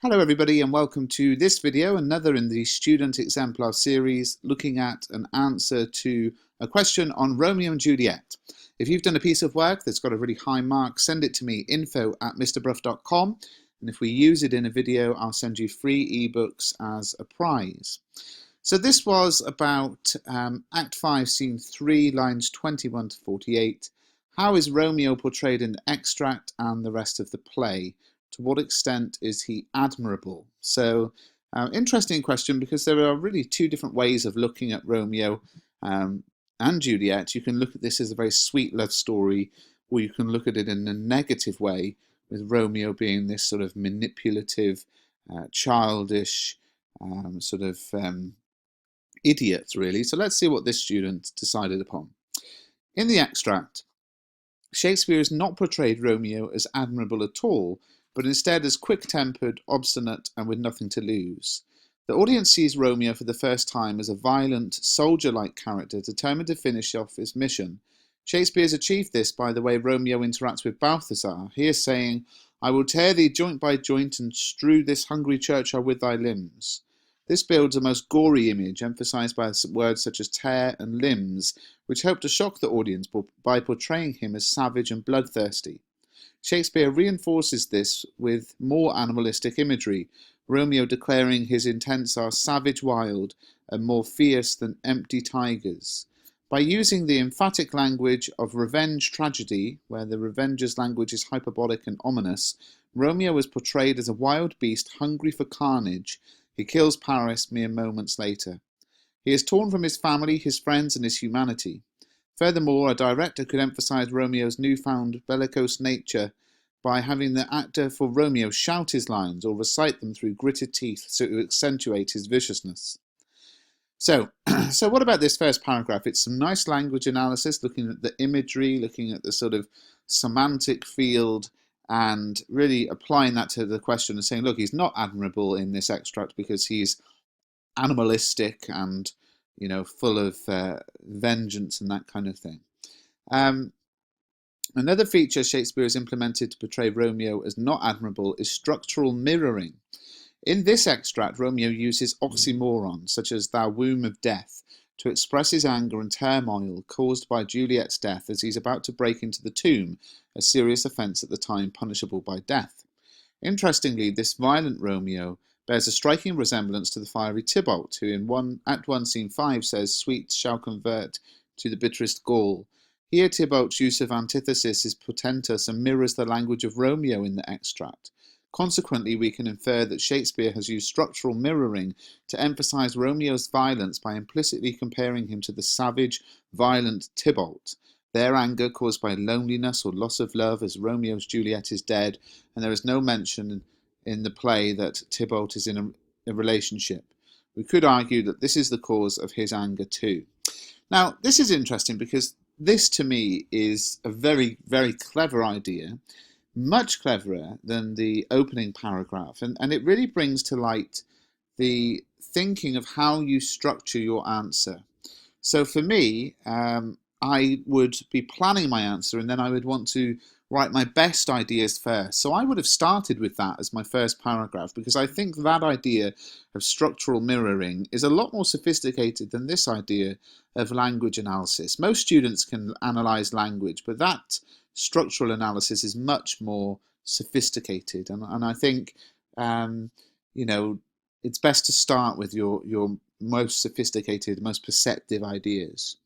Hello everybody and welcome to this video, another in the Student Exemplar series, looking at an answer to a question on Romeo and Juliet. If you've done a piece of work that's got a really high mark, send it to me, info@mrbruff.com, and if we use it in a video, I'll send you free ebooks as a prize. So this was about Act 5, Scene 3, lines 21 to 48. How is Romeo portrayed in the extract and the rest of the play? To what extent is he admirable? So, interesting question, because there are really two different ways of looking at Romeo and Juliet. You can look at this as a very sweet love story, or you can look at it in a negative way, with Romeo being this sort of manipulative, childish, idiot, really. So let's see what this student decided upon. In the extract, Shakespeare has not portrayed Romeo as admirable at all, but instead as quick-tempered, obstinate, and with nothing to lose. The audience sees Romeo for the first time as a violent, soldier-like character determined to finish off his mission. Shakespeare has achieved this by the way Romeo interacts with Balthazar. He is saying, "I will tear thee joint by joint and strew this hungry churchyard with thy limbs." This builds a most gory image, emphasized by words such as tear and limbs, which help to shock the audience by portraying him as savage and bloodthirsty. Shakespeare reinforces this with more animalistic imagery, Romeo declaring his intents are savage wild and more fierce than empty tigers. By using the emphatic language of revenge tragedy, where the revenger's language is hyperbolic and ominous, Romeo is portrayed as a wild beast hungry for carnage. He kills Paris mere moments later. He is torn from his family, his friends, and his humanity. Furthermore, a director could emphasize Romeo's newfound bellicose nature by having the actor for Romeo shout his lines or recite them through gritted teeth so to accentuate his viciousness. So what about this first paragraph? It's some nice language analysis, looking at the imagery, looking at the sort of semantic field, and really applying that to the question and saying, look, he's not admirable in this extract because he's animalistic and, you know, full of vengeance and that kind of thing. Another feature Shakespeare has implemented to portray Romeo as not admirable is structural mirroring. In this extract, Romeo uses oxymorons, such as "thou womb of death," to express his anger and turmoil caused by Juliet's death as he's about to break into the tomb, a serious offence at the time punishable by death. Interestingly, this violent Romeo bears a striking resemblance to the fiery Tybalt, who in Act 1, Scene 5 says, "Sweet shall convert to the bitterest gall." Here Tybalt's use of antithesis is portentous and mirrors the language of Romeo in the extract. Consequently, we can infer that Shakespeare has used structural mirroring to emphasize Romeo's violence by implicitly comparing him to the savage, violent Tybalt. Their anger caused by loneliness or loss of love, as Romeo's Juliet is dead, and there is no mention in the play that Tybalt is in a relationship. We could argue that this is the cause of his anger too. Now, this is interesting because this to me is a very, very clever idea, much cleverer than the opening paragraph, and it really brings to light the thinking of how you structure your answer. So for me, I would be planning my answer, and then I would want to write my best ideas first. So I would have started with that as my first paragraph, because I think that idea of structural mirroring is a lot more sophisticated than this idea of language analysis. Most students can analyze language, but that structural analysis is much more sophisticated. And I think, you know, it's best to start with your most sophisticated, most perceptive ideas.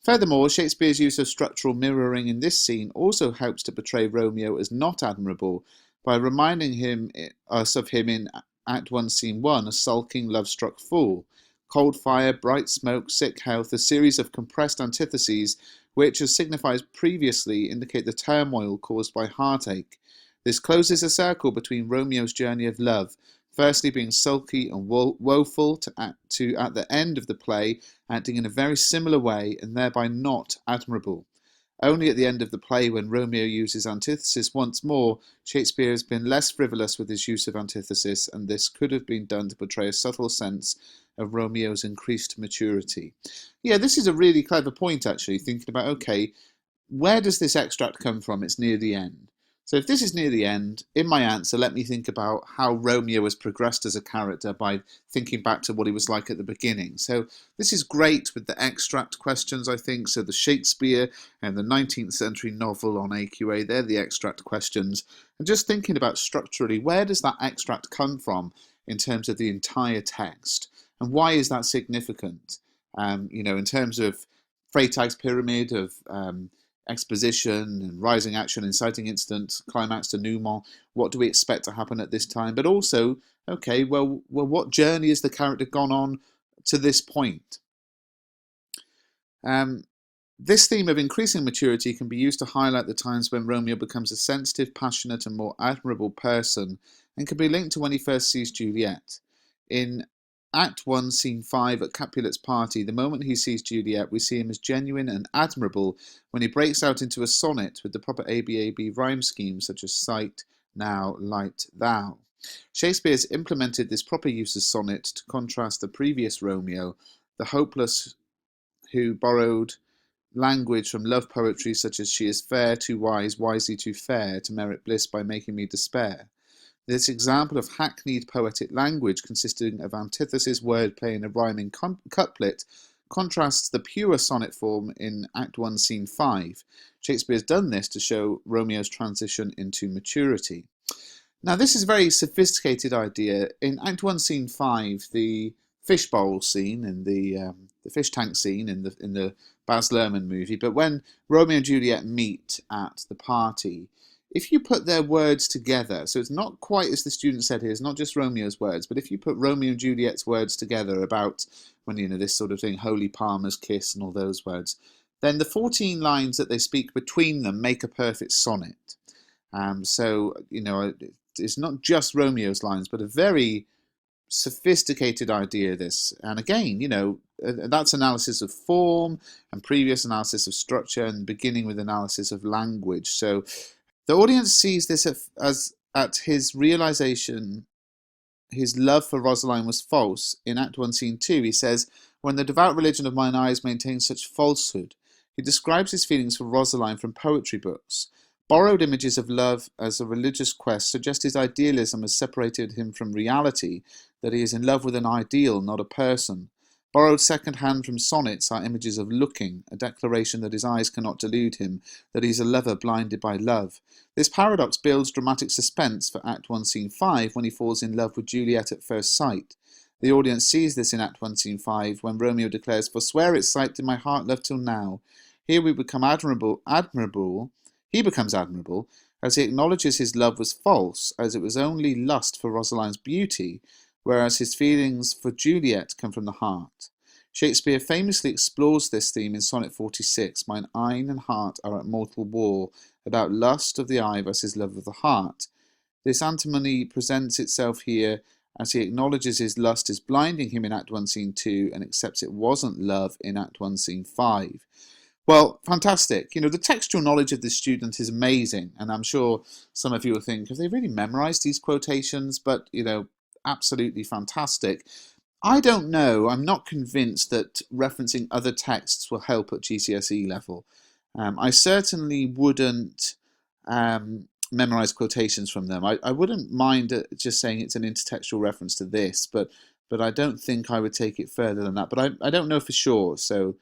Furthermore, Shakespeare's use of structural mirroring in this scene also helps to portray Romeo as not admirable by reminding us of him in Act 1, Scene 1, a sulking, love-struck fool. Cold fire, bright smoke, sick health, a series of compressed antitheses which, as signified previously, indicate the turmoil caused by heartache. This closes a circle between Romeo's journey of love, firstly being sulky and woeful to at the end of the play, acting in a very similar way and thereby not admirable. Only at the end of the play, when Romeo uses antithesis once more, Shakespeare has been less frivolous with his use of antithesis, and this could have been done to portray a subtle sense of Romeo's increased maturity. Yeah, this is a really clever point, actually, thinking about, okay, where does this extract come from? It's near the end. So if this is near the end, in my answer, let me think about how Romeo has progressed as a character by thinking back to what he was like at the beginning. So this is great with the extract questions, I think. So the Shakespeare and the 19th century novel on AQA, they're the extract questions. And just thinking about structurally, where does that extract come from in terms of the entire text? And why is that significant? In terms of Freytag's pyramid of exposition and rising action, inciting incident, climax to denouement. What do we expect to happen at this time? But also, okay, well, what journey has the character gone on to this point? This theme of increasing maturity can be used to highlight the times when Romeo becomes a sensitive, passionate, and more admirable person, and can be linked to when he first sees Juliet. In Act 1, Scene 5 at Capulet's party, the moment he sees Juliet, we see him as genuine and admirable when he breaks out into a sonnet with the proper ABAB rhyme scheme such as sight, now, light, thou. Shakespeare has implemented this proper use of sonnet to contrast the previous Romeo, the hopeless who borrowed language from love poetry such as she is fair, too wise, wisely too fair to merit bliss by making me despair. This example of hackneyed poetic language consisting of antithesis, wordplay, and a rhyming couplet contrasts the pure sonnet form in Act 1, Scene 5. Shakespeare has done this to show Romeo's transition into maturity. Now, this is a very sophisticated idea. In Act 1, Scene 5, the fishbowl scene and the fish tank scene in the Baz Luhrmann movie, but when Romeo and Juliet meet at the party, if you put their words together, so it's not quite as the student said here, it's not just Romeo's words, but if you put Romeo and Juliet's words together about when, this sort of thing, holy palmer's kiss and all those words, then the 14 lines that they speak between them make a perfect sonnet. It's not just Romeo's lines, but a very sophisticated idea, this. And again, that's analysis of form and previous analysis of structure and beginning with analysis of language. So the audience sees this as at his realization his love for Rosaline was false. In Act 1, Scene 2, he says, when the devout religion of mine eyes maintains such falsehood. He describes his feelings for Rosaline from poetry books. Borrowed images of love as a religious quest suggest his idealism has separated him from reality, that he is in love with an ideal, not a person. Borrowed second-hand from sonnets are images of looking, a declaration that his eyes cannot delude him, that he is a lover blinded by love. This paradox builds dramatic suspense for Act 1, Scene 5 when he falls in love with Juliet at first sight. The audience sees this in Act 1, Scene 5 when Romeo declares, forswear its sight did my heart love till now. Here we become admirable. He becomes admirable as he acknowledges his love was false, as it was only lust for Rosaline's beauty, whereas his feelings for Juliet come from the heart. Shakespeare famously explores this theme in Sonnet 46, mine eyne and heart are at mortal war, about lust of the eye versus love of the heart. This antinomy presents itself here as he acknowledges his lust is blinding him in Act 1, Scene 2, and accepts it wasn't love in Act 1, Scene 5. Well, fantastic. The textual knowledge of this student is amazing, and I'm sure some of you will think, have they really memorized these quotations? But, absolutely fantastic. I don't know. I'm not convinced that referencing other texts will help at GCSE level. I certainly wouldn't memorize quotations from them. I wouldn't mind just saying it's an intertextual reference to this, but I don't think I would take it further than that. But I don't know for sure, so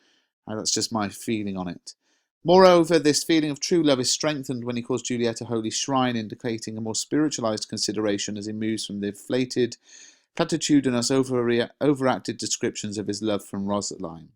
that's just my feeling on it. Moreover, this feeling of true love is strengthened when he calls Juliet a holy shrine, indicating a more spiritualized consideration as he moves from the inflated, platitudinous, overacted descriptions of his love from Rosaline.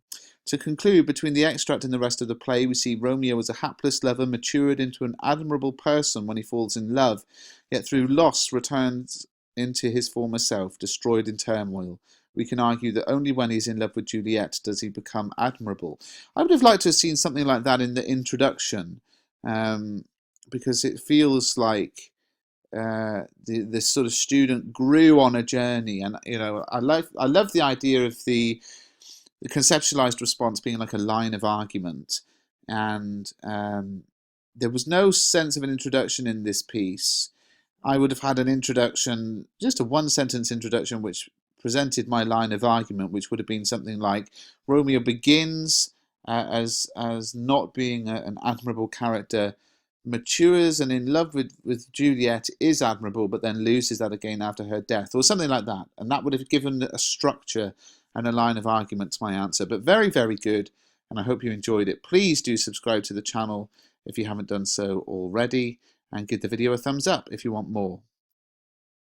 To conclude, between the extract and the rest of the play, we see Romeo as a hapless lover matured into an admirable person when he falls in love, yet through loss returns into his former self, destroyed in turmoil. We can argue that only when he's in love with Juliet does he become admirable. I would have liked to have seen something like that in the introduction, because it feels like this sort of student grew on a journey, and I love the idea of the conceptualized response being like a line of argument, and there was no sense of an introduction in this piece. I would have had an introduction, just a one-sentence introduction, which presented my line of argument, which would have been something like Romeo begins as not being an admirable character matures and in love with Juliet is admirable, but then loses that again after her death, or something like that. And that would have given a structure and a line of argument to my answer. But very, very good, and I hope you enjoyed it. Please do subscribe to the channel if you haven't done so already, and give the video a thumbs up if you want more.